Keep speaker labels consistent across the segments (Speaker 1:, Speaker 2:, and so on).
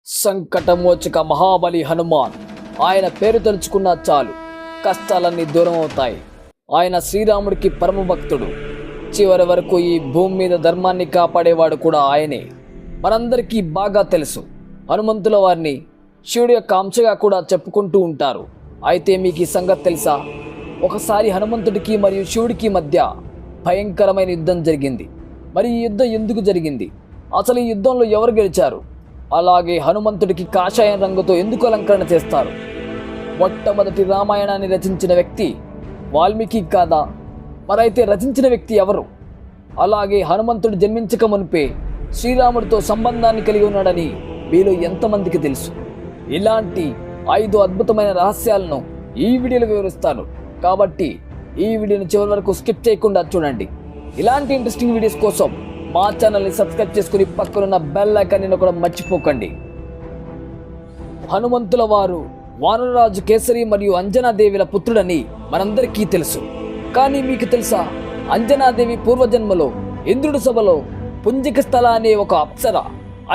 Speaker 1: సంకటమోచక మహాబలి హనుమాన్. ఆయన పేరు తలుచుకున్నా చాలు కష్టాలన్నీ దూరం అవుతాయి. ఆయన శ్రీరాముడికి పరమ భక్తుడు. చివరి వరకు ఈ భూమి మీద ధర్మాన్ని కాపాడేవాడు కూడా ఆయనే. మనందరికీ బాగా తెలుసు, హనుమంతుల వారిని శివుడి యొక్క అంశగా కూడా చెప్పుకుంటూ ఉంటారు. అయితే మీకు ఈ సంగతి తెలుసా? ఒకసారి హనుమంతుడికి మరియు శివుడికి మధ్య భయంకరమైన యుద్ధం జరిగింది. మరి ఈ యుద్ధం ఎందుకు జరిగింది? అసలు ఈ యుద్ధంలో ఎవరు గెలిచారు? అలాగే హనుమంతుడికి కాషాయం రంగుతో ఎందుకు అలంకరణ చేస్తారు? మొట్టమొదటి రామాయణాన్ని రచించిన వ్యక్తి వాల్మీకి కాదా? మరైతే రచించిన వ్యక్తి ఎవరు? అలాగే హనుమంతుడు జన్మించక మునిపే శ్రీరాముడితో సంబంధాన్ని కలిగి ఉన్నాడని మీలో ఎంతమందికి తెలుసు? ఇలాంటి 5 అద్భుతమైన రహస్యాలను ఈ వీడియోలో వివరిస్తాను. కాబట్టి ఈ వీడియోని చివరి వరకు స్కిప్ చేయకుండా చూడండి. ఇలాంటి ఇంట్రెస్టింగ్ వీడియోస్ కోసం మా ఛానల్ని సబ్స్క్రైబ్ చేసుకుని పక్కనున్న బెల్ ఐకాన్ని కూడా మర్చిపోకండి. హనుమంతుల వారు వానరరాజు కేసరి మరియు అంజనాదేవిల పుత్రుడని మనందరికీ తెలుసు. కానీ మీకు తెలుసా, అంజనాదేవి పూర్వజన్మలో ఇంద్రుడి సభలో పుంజిక స్థల అనే ఒక అప్సర.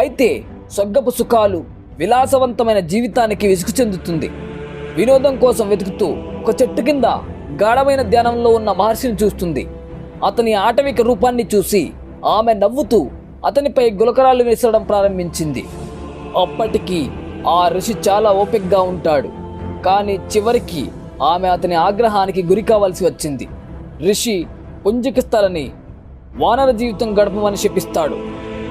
Speaker 1: అయితే స్వర్గపు సుఖాలు, విలాసవంతమైన జీవితానికి విసుగు చెందుతుంది. వినోదం కోసం వెతుకుతూ ఒక చెట్టు కింద గాఢమైన ధ్యానంలో ఉన్న మహర్షిని చూస్తుంది. అతని ఆటవిక రూపాన్ని చూసి ఆమె నవ్వుతూ అతనిపై గులకరాలు వేసడం ప్రారంభించింది. అప్పటికి ఆ ఋషి చాలా ఓపికగా ఉంటాడు. కానీ చివరికి ఆమె అతని ఆగ్రహానికి గురి కావాల్సి వచ్చింది. ఋషి పుంజిక స్థలని వానర జీవితం గడపమని శపిస్తాడు.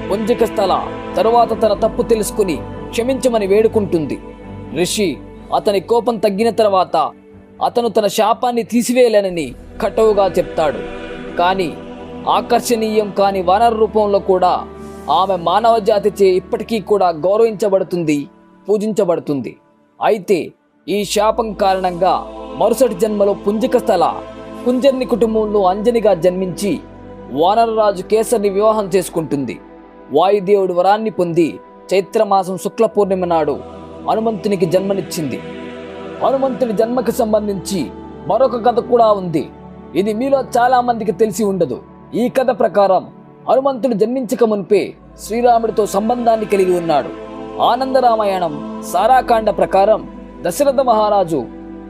Speaker 1: పుంజిక స్థల తరువాత తన తప్పు తెలుసుకుని క్షమించమని వేడుకుంటుంది. ఋషి అతని కోపం తగ్గిన తర్వాత అతను తన శాపాన్ని తీసివేయలేనని కటువుగా చెప్తాడు. కానీ ఆకర్షణీయం కాని వానర రూపంలో కూడా ఆమె మానవ జాతిచే ఇప్పటికీ కూడా గౌరవించబడుతుంది, పూజించబడుతుంది. అయితే ఈ శాపం కారణంగా మరుసటి జన్మలో పుంజిక స్థల కుంజర్ని కుటుంబంలో అంజనిగా జన్మించి వానరరాజు కేసరిని వివాహం చేసుకుంటుంది. వాయుదేవుడు వరాన్ని పొంది చైత్రమాసం శుక్ల పూర్ణిమ నాడు హనుమంతునికి జన్మనిచ్చింది. హనుమంతుని జన్మకు సంబంధించి మరొక కథ కూడా ఉంది. ఇది మీలో చాలా మందికి తెలిసి ఉండదు. ఈ కథ ప్రకారం హనుమంతుడు జన్మించక మునిపే శ్రీరాముడితో సంబంధాన్ని కలిగి ఉన్నాడు. ఆనంద రామాయణం సారాకాండ ప్రకారం దశరథ మహారాజు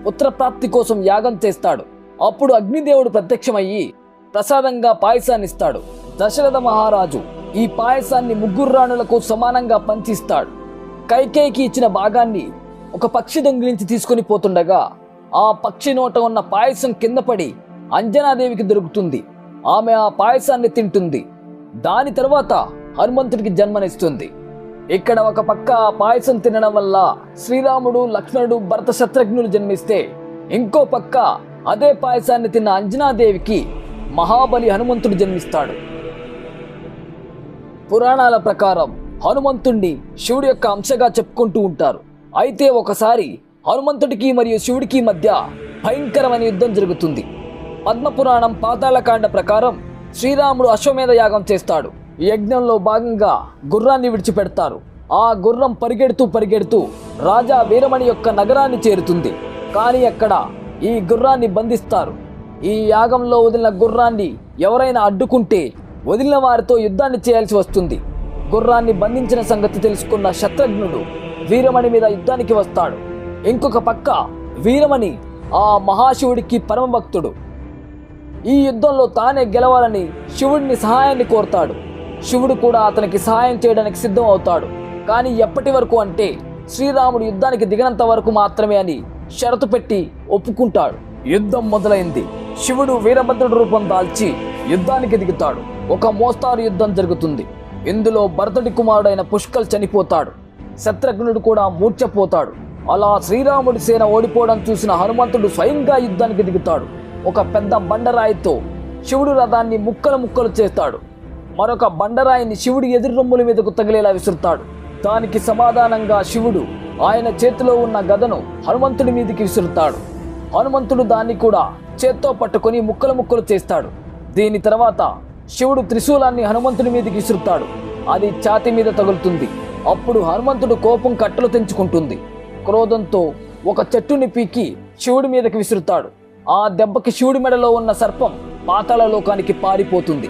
Speaker 1: పుత్రప్రాప్తి కోసం యాగం చేస్తాడు. అప్పుడు అగ్నిదేవుడు ప్రత్యక్షమయ్యి ప్రసాదంగా పాయసాన్ని ఇస్తాడు. దశరథ మహారాజు ఈ పాయసాన్ని 3 రాణులకు సమానంగా పంచిస్తాడు. కైకేయికి ఇచ్చిన భాగాన్ని ఒక పక్షి దొంగిలించి తీసుకొని పోతుండగా ఆ పక్షి నోట ఉన్న పాయసం కింద పడి అంజనాదేవికి దొరుకుతుంది. ఆమె ఆ పాయసాన్ని తింటుంది. దాని తర్వాత హనుమంతుడికి జన్మనిస్తుంది. ఇక్కడ ఒక పక్క ఆ పాయసం తినడం వల్ల శ్రీరాముడు, లక్ష్మణుడు, భరత శత్రుఘ్నులు జన్మిస్తే, ఇంకో పక్క అదే పాయసాన్ని తిన్న అంజనాదేవికి మహాబలి హనుమంతుడు జన్మిస్తాడు. పురాణాల ప్రకారం హనుమంతుణ్ణి శివుడి యొక్క అంశగా చెప్పుకుంటూ ఉంటారు. అయితే ఒకసారి హనుమంతుడికి మరియు శివుడికి మధ్య భయంకరమైన యుద్ధం జరుగుతుంది. పద్మపురాణం పాతాళకాండ ప్రకారం శ్రీరాముడు అశ్వమేధ యాగం చేస్తాడు. ఈ యజ్ఞంలో భాగంగా గుర్రాన్ని విడిచిపెడతారు. ఆ గుర్రం పరిగెడుతూ రాజా వీరమణి యొక్క నగరాన్ని చేరుతుంది. కానీ అక్కడ ఈ గుర్రాన్ని బంధిస్తారు. ఈ యాగంలో వదిలిన గుర్రాన్ని ఎవరైనా అడ్డుకుంటే వదిలిన వారితో యుద్ధాన్ని చేయాల్సి వస్తుంది. గుర్రాన్ని బంధించిన సంగతి తెలుసుకున్న శత్రుఘ్నుడు వీరమణి మీద యుద్ధానికి వస్తాడు. ఇంకొక పక్క వీరమణి ఆ మహాశివుడికి పరమభక్తుడు. ఈ యుద్ధంలో తానే గెలవాలని శివుడిని సహాయాన్ని కోరుతాడు. శివుడు కూడా అతనికి సహాయం చేయడానికి సిద్ధం అవుతాడు. కానీ ఎప్పటి వరకు అంటే శ్రీరాముడు యుద్ధానికి దిగినంత వరకు మాత్రమే అని షరతు పెట్టి ఒప్పుకుంటాడు. యుద్ధం మొదలైంది. శివుడు వీరభద్రుడు రూపం దాల్చి యుద్ధానికి దిగుతాడు. ఒక మోస్తారు యుద్ధం జరుగుతుంది. ఇందులో భరతుడి కుమారుడైన పుష్కల్ చనిపోతాడు. శత్రుఘ్నుడు కూడా మూర్ఛపోతాడు. అలా శ్రీరాముడి సేన ఓడిపోవడం చూసిన హనుమంతుడు స్వయంగా యుద్ధానికి దిగుతాడు. ఒక పెద్ద బండరాయితో శివుడు రథాన్ని ముక్కలు చేస్తాడు. మరొక బండరాయిని శివుడి ఎదురు రొమ్ముల మీదకు తగిలేలా విసురుతాడు. దానికి సమాధానంగా శివుడు ఆయన చేతిలో ఉన్న గదను హనుమంతుడి మీదకి విసురుతాడు. హనుమంతుడు దాన్ని కూడా చేత్తో పట్టుకొని ముక్కలు చేస్తాడు. దీని తర్వాత శివుడు త్రిశూలాన్ని హనుమంతుడి మీదకి విసురుతాడు. అది ఛాతి మీద తగులుతుంది. అప్పుడు హనుమంతుడు కోపం కట్టలు తెంచుకుంటుంది. క్రోధంతో ఒక చెట్టుని పీకి శివుడి మీదకి విసురుతాడు. ఆ దెబ్బకి శివుడి మెడలో ఉన్న సర్పం పాతాళ లోకానికి పారిపోతుంది.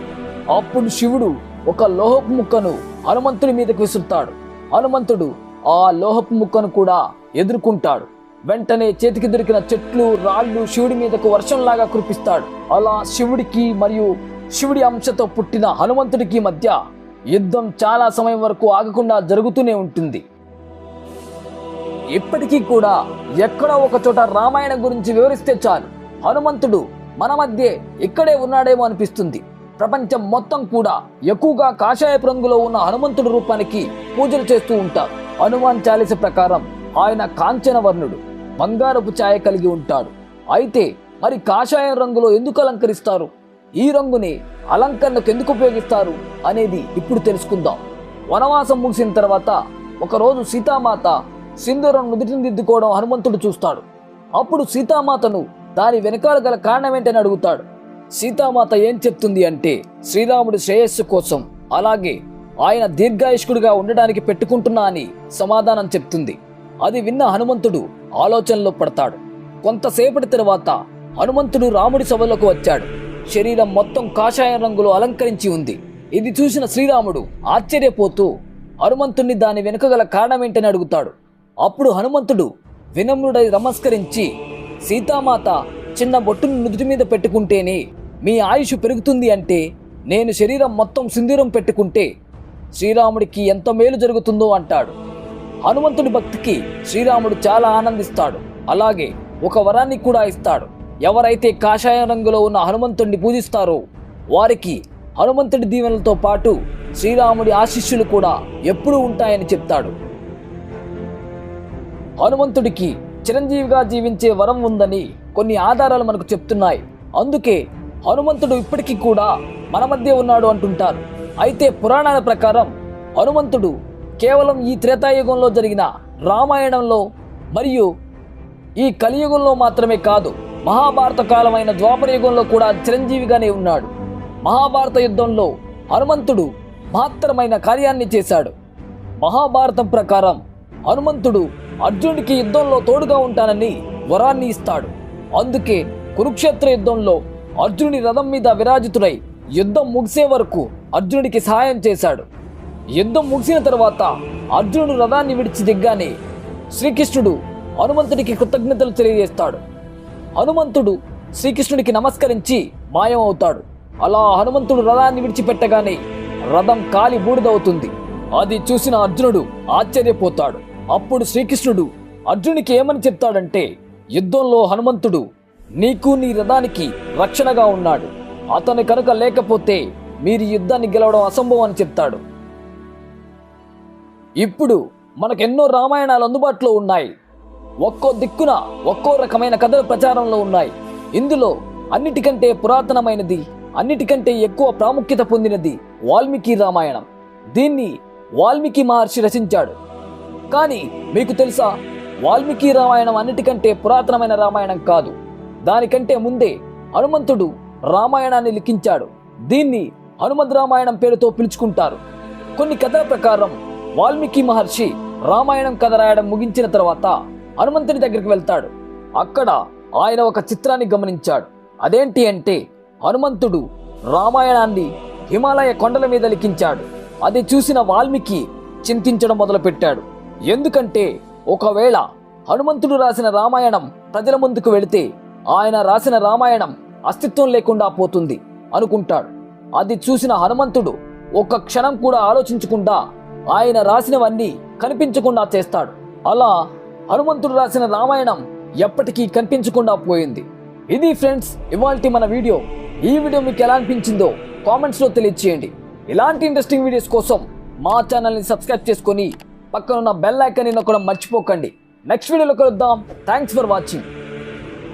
Speaker 1: అప్పుడు శివుడు ఒక లోహపు ముక్కను హనుమంతుడి మీదకి విసురుతాడు. హనుమంతుడు ఆ లోహపు ముక్కను కూడా ఎదుర్కొంటాడు. వెంటనే చేతికి దొరికిన చెట్లు రాళ్ళు శివుడి మీదకు వర్షంలాగా కురిపిస్తాడు. అలా శివుడికి మరియు శివుడి అంశతో పుట్టిన హనుమంతుడికి మధ్య యుద్ధం చాలా సమయం వరకు ఆగకుండా జరుగుతూనే ఉంటుంది. ఇప్పటికీ కూడా ఎక్కడో ఒక చోట రామాయణం గురించి వివరిస్తే చాలు హనుమంతుడు మన మధ్య ఇక్కడే ఉన్నాడేమో అనిపిస్తుంది. ప్రపంచం మొత్తం కూడా ఎక్కువగా కాషాయపు రంగులో ఉన్న హనుమంతుడి రూపానికి పూజలు చేస్తూ ఉంటారు. హనుమాన్ చాలీస ప్రకారం ఆయన కాంచన వర్ణుడు, బంగారపు ఛాయ కలిగి ఉంటాడు. అయితే మరి కాషాయం రంగులో ఎందుకు అలంకరిస్తారు? ఈ రంగుని అలంకరణకు ఎందుకు ఉపయోగిస్తారు అనేది ఇప్పుడు తెలుసుకుందాం. వనవాసం ముగిసిన తర్వాత ఒకరోజు సీతామాత సింధూరం నుదుటిని దిద్దుకోవడం హనుమంతుడు చూస్తాడు. అప్పుడు సీతామాతను దాని వెనకాల గల కారణం ఏంటని అడుగుతాడు. సీతామాత ఏం చెప్తుంది అంటే శ్రీరాముడి శ్రేయస్సు కోసం, అలాగే ఆయన దీర్ఘాయుష్కుడిగా ఉండడానికి పెట్టుకుంటున్నా అని సమాధానం చెప్తుంది. అది విన్న హనుమంతుడు ఆలోచనలో పడతాడు. కొంతసేపటి తర్వాత హనుమంతుడు రాముడి సభలోకి వచ్చాడు. శరీరం మొత్తం కాషాయం రంగులో అలంకరించి ఉంది. ఇది చూసిన శ్రీరాముడు ఆశ్చర్యపోతూ హనుమంతుడిని దాని వెనుక గల కారణం ఏంటని అడుగుతాడు. అప్పుడు హనుమంతుడు వినమ్రుడై నమస్కరించి, సీతామాత చిన్న బొట్టును నుదుటి మీద పెట్టుకుంటేనే మీ ఆయుష్ పెరుగుతుంది అంటే నేను శరీరం మొత్తం సింధూరం పెట్టుకుంటే శ్రీరాముడికి ఎంత మేలు జరుగుతుందో అంటాడు. హనుమంతుడి భక్తికి శ్రీరాముడు చాలా ఆనందిస్తాడు. అలాగే ఒక వరాన్ని కూడా ఇస్తాడు. ఎవరైతే కాషాయ రంగులో ఉన్న హనుమంతుడిని పూజిస్తారో వారికి హనుమంతుడి దీవెనలతో పాటు శ్రీరాముడి ఆశీస్సులు కూడా ఎప్పుడూ ఉంటాయని చెప్తాడు. హనుమంతుడికి చిరంజీవిగా జీవించే వరం ఉందని కొన్ని ఆధారాలు మనకు చెప్తున్నాయి. అందుకే హనుమంతుడు ఇప్పటికీ కూడా మన మధ్య ఉన్నాడు అంటుంటారు. అయితే పురాణాల ప్రకారం హనుమంతుడు కేవలం ఈ త్రేతాయుగంలో జరిగిన రామాయణంలో మరియు ఈ కలియుగంలో మాత్రమే కాదు, మహాభారత కాలమైన ద్వాపర యుగంలో కూడా చిరంజీవిగానే ఉన్నాడు. మహాభారత యుద్ధంలో హనుమంతుడు మహత్తరమైన కార్యాన్ని చేశాడు. మహాభారతం ప్రకారం హనుమంతుడు అర్జునుడికి యుద్ధంలో తోడుగా ఉంటానని వరాన్ని ఇస్తాడు. అందుకే కురుక్షేత్ర యుద్ధంలో అర్జునుడి రథం మీద విరాజితుడై యుద్ధం ముగిసే వరకు అర్జునుడికి సహాయం చేశాడు. యుద్ధం ముగిసిన తర్వాత అర్జునుడు రథాన్ని విడిచి దిగ్గానే శ్రీకృష్ణుడు హనుమంతుడికి కృతజ్ఞతలు తెలియజేస్తాడు. హనుమంతుడు శ్రీకృష్ణుడికి నమస్కరించి మాయమవుతాడు. అలా హనుమంతుడు రథాన్ని విడిచిపెట్టగానే రథం కాలి బూడిదవుతుంది. అది చూసిన అర్జునుడు ఆశ్చర్యపోతాడు. అప్పుడు శ్రీకృష్ణుడు అర్జునుడికి ఏమని చెప్తాడంటే, యుద్ధంలో హనుమంతుడు నీకు నీ రథానికి రక్షణగా ఉన్నాడు. అతను కనుక లేకపోతే మీరు యుద్ధాన్ని గెలవడం అసంభవం అని చెప్తాడు. ఇప్పుడు మనకెన్నో రామాయణాలు అందుబాటులో ఉన్నాయి. ఒక్కో దిక్కున ఒక్కో రకమైన కథలు ప్రచారంలో ఉన్నాయి. ఇందులో అన్నిటికంటే పురాతనమైనది, అన్నిటికంటే ఎక్కువ ప్రాముఖ్యత పొందినది వాల్మీకి రామాయణం. దీన్ని వాల్మీకి మహర్షి రచించాడు. కానీ మీకు తెలుసా, వాల్మీకి రామాయణం అన్నిటికంటే పురాతనమైన రామాయణం కాదు. దానికంటే ముందే హనుమంతుడు రామాయణాన్ని లిఖించాడు. దీన్ని హనుమద్ రామాయణం పేరుతో పిలుచుకుంటారు. కొన్ని కథల ప్రకారం వాల్మీకి మహర్షి రామాయణం కథ రాయడం ముగించిన తర్వాత హనుమంతుడి దగ్గరికి వెళ్తాడు. అక్కడ ఆయన ఒక చిత్రాన్ని గమనించాడు. అదేంటి అంటే హనుమంతుడు రామాయణాన్ని హిమాలయ కొండల మీద లిఖించాడు. అది చూసిన వాల్మీకి చింతించడం మొదలుపెట్టాడు. ఎందుకంటే ఒకవేళ హనుమంతుడు రాసిన రామాయణం ప్రజల ముందుకు వెళితే ఆయన రాసిన రామాయణం అస్తిత్వం లేకుండా పోతుంది అనుకుంటాడు. అది చూసిన హనుమంతుడు ఒక్క క్షణం కూడా ఆలోచించకుండా ఆయన రాసినవన్నీ కనిపించకుండా చేస్తాడు. అలా హనుమంతుడు రాసిన రామాయణం ఎప్పటికీ కనిపించకుండా పోయింది. ఇది ఫ్రెండ్స్ ఇవాల్టి మన వీడియో. ఈ వీడియో మీకు ఎలా అనిపించిందో కామెంట్స్లో తెలియజేయండి. ఇలాంటి ఇంట్రెస్టింగ్ వీడియోస్ కోసం మా ఛానల్ని సబ్స్క్రైబ్ చేసుకొని పక్కనున్న బెల్ ఐకాన్ని నొక్కడం మర్చిపోకండి. నెక్స్ట్ వీడియోలో కలుద్దాం. Thanks for watching.